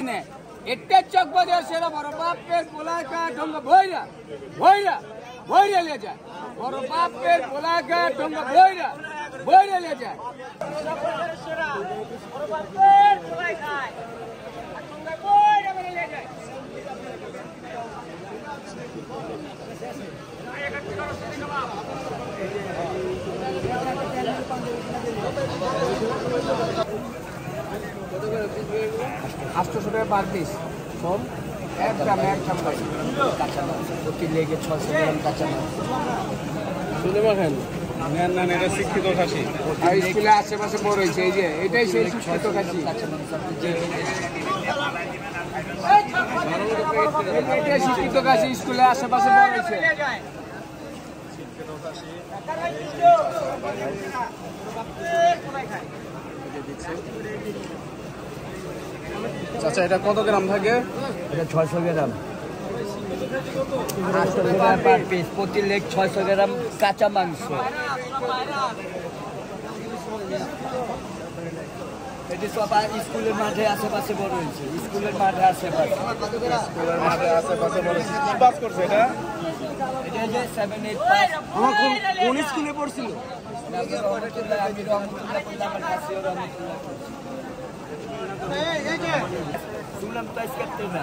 নে এটা চক বাজার সেরা বড় বাপের পোলাকা ঢঙ্গ ভইরা ভইরা ভইরা লে যায় বড় বাপের পোলাকা ঢঙ্গ ভইরা ভইরা লে যায় সেরা বড় বাপের পোলাই খায় ঢঙ্গ ভইরা ভইরা লে যায় আটশো টাকা পার পিস সব এক গ্রাম কাঁচা মাছ প্রতি লেগে 600 গ্রাম কাঁচা মাছ শুনে পাবেন না এটা শিক্ষিত খাসি স্কুলে আশেপাশে বড় হয়েছে এই যে এটাই সেই শিক্ষিত খাসি এটাই শিক্ষিত খাসি স্কুলে আশেপাশে বড় হয়েছে আচ্ছা এটা কত গ্রাম থাকে? এটা 600 গ্রাম 800 টাকা পার পিস প্রতি লেগ 600 গ্রাম কাঁচা মাংস এটি সব স্কুলের মাঠে আশেপাশে বড় হয়েছে স্কুলের মাঠে আশেপাশে বড় কি বাস করছে এটা যে 7 8 আমার কোন স্কুলে পড়ছিল? আমি রহমতুল্লাহ পড়লাম আমার কাছে রহমতুল্লাহ শুনলাম প্রাইস কাটতে না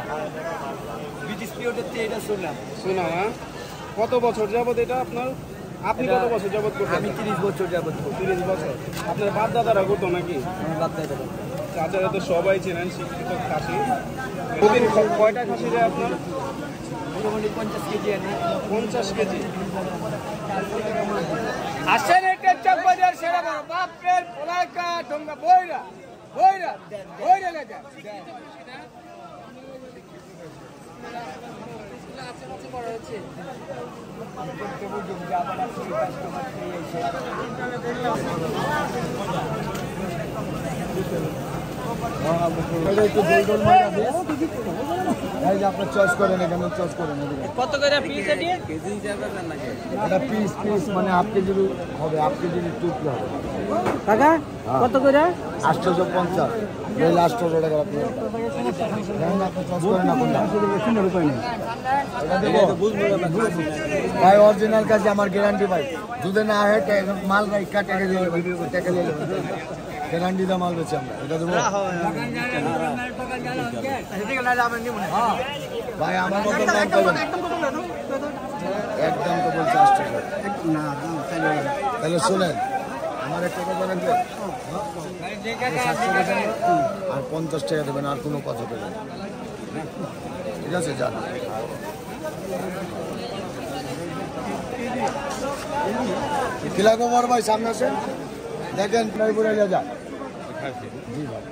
ব্রিটিশ পিরিয়ডে এটা শুনলাম কত বছর যাবত এটা আপনার? আপনি কত বছর যাবত করতেন? আমি 30 বছর যাবত 30 বছর। আপনার বাপ দাদারা করতো নাকি? বাপ দাদারা। চাচারা তো সবাই চেনেন শিক্ষিত খাসি। প্রতিদিন কয়টা খাসি যায় আপনার? মোটামুটি 50 কেজি আনি। 50 কেজি। আসেন এটা চকবাজার সেরা বড় বাপের পোলাকা ঢঙ্গা বইরা বইরা বইরা লাগা আপনার চয়েস করেন এখানে চয়েস করেন কত করে পিস এটা পিস পিস মানে হাফ কেজি হবে হাফ কেজি টুকরো হবে কাকা কত করে 850 এই লাস্ট টাকা আপনি চয়েস করেন না কোনটা ভাই অরিজিনাল কাজ আমার গ্যারান্টি ভাই যদি না হয় মাল ভাই টাকা দিয়ে টাকা দিয়ে গ্যারান্টি দা মাল বেচে আমরা এটা দেবো ভাই আমার মতো নাম পাবেন একদম তো বলছে 800 না তাহলে শুনেন আমার একটা কথা বলেন আর 50 টাকা দেবেন আর কোনো কথা দেবেন ঠিক আছে যান কিলাকুমার ভাই সামনে আসেন দেখেন প্রায় পুরে যা জি ভাই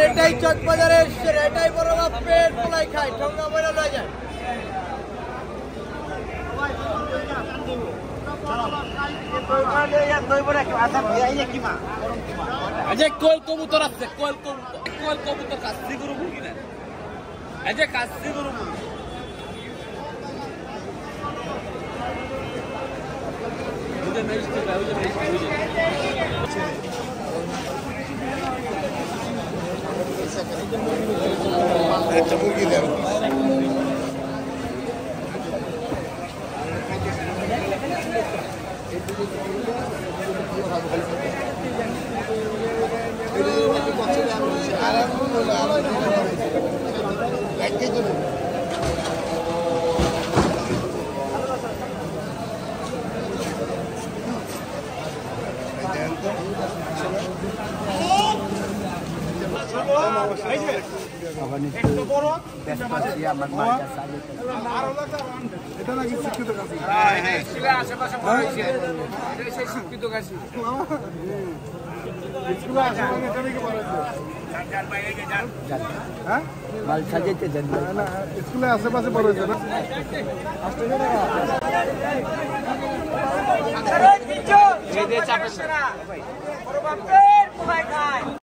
এটাই চকবাজারের এটাই বড় বাপের পোলাই খায় ঠঙ্গা বইরা লয়ে যায় কোয়েল কবুতর আছে কোয়েল কবুতর কাস্তি গরু মুরগি না এই যে কাস্তি গরু মুরগি একটা মুরগি দেন ব্যস্ত আছি আমার মালটা চালু এটা নাকি শিক্ষিত কাছে স্কুলের আশেপাশে বড় হয়েছে এটা সেই শিক্ষিত কাছে স্কুলে আসে মানে এটা নাকি বড় হয়েছে হ্যাঁ মাল সাজাইতে যান না স্কুলে আশেপাশে বড় হয়েছে না এই যে চাপে বড় বাপের কোলায় খায়